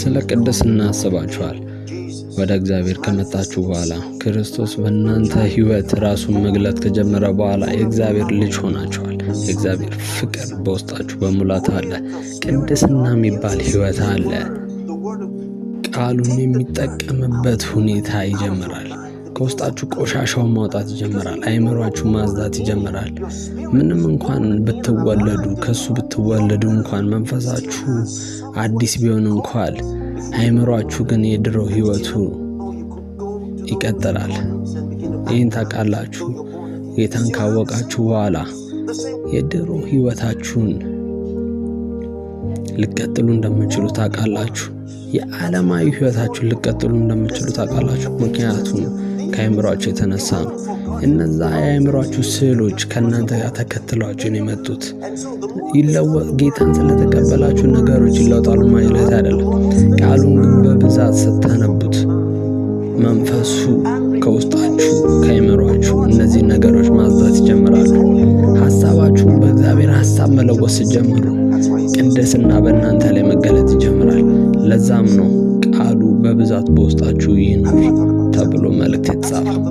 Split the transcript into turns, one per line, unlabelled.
ስለ ቅድስና አስባችኋል? ወደ እግዚአብሔር ከመጣችሁ በኋላ ክርስቶስ በእናንተ ሕይወት ራሱን መግለጥ ከጀመረ በኋላ የእግዚአብሔር ልጅ ሆናችኋል። የእግዚአብሔር ፍቅር በውስጣችሁ በሙላት አለ። ቅድስና የሚባል ሕይወት አለ። ቃሉን የሚጠቀምበት ሁኔታ ይጀምራል። ከውስጣችሁ ቆሻሻውን ማውጣት ይጀምራል። አእምሯችሁ ማጽዳት ይጀምራል። ምንም እንኳን ብትወለዱ ከሱ ብትወለዱ እንኳን መንፈሳችሁ አዲስ ቢሆን እንኳን አእምሯችሁ ግን የድሮ ሕይወቱ ይቀጥላል። ይህን ታውቃላችሁ። ጌታን ካወቃችሁ በኋላ የድሮ ሕይወታችሁን ልቀጥሉ እንደምትችሉ ታውቃላችሁ። የዓለማዊ ሕይወታችሁን ልቀጥሉ እንደምትችሉ ታውቃላችሁ። ምክንያቱም ከአእምሯችሁ የተነሳ ነው። እነዛ የአእምሯችሁ ስዕሎች ከእናንተ ጋር ተከትሏችሁ ነው የመጡት። ጌታን ስለተቀበላችሁ ነገሮች ይለወጣሉ ማለት አይደለም። ቃሉን ግን በብዛት ስታነቡት መንፈሱ ከውስጣችሁ ከአእምሯችሁ እነዚህ ነገሮች ማጽዳት ይጀምራሉ። ሐሳባችሁን በእግዚአብሔር ሐሳብ መለወጥ ስትጀምሩ ቅድስና በእናንተ ላይ መገለጥ ይጀምራል። ለዛም ነው ቃሉ በብዛት በውስጣችሁ ይኑር ተብሎ መልእክት የተጻፈው።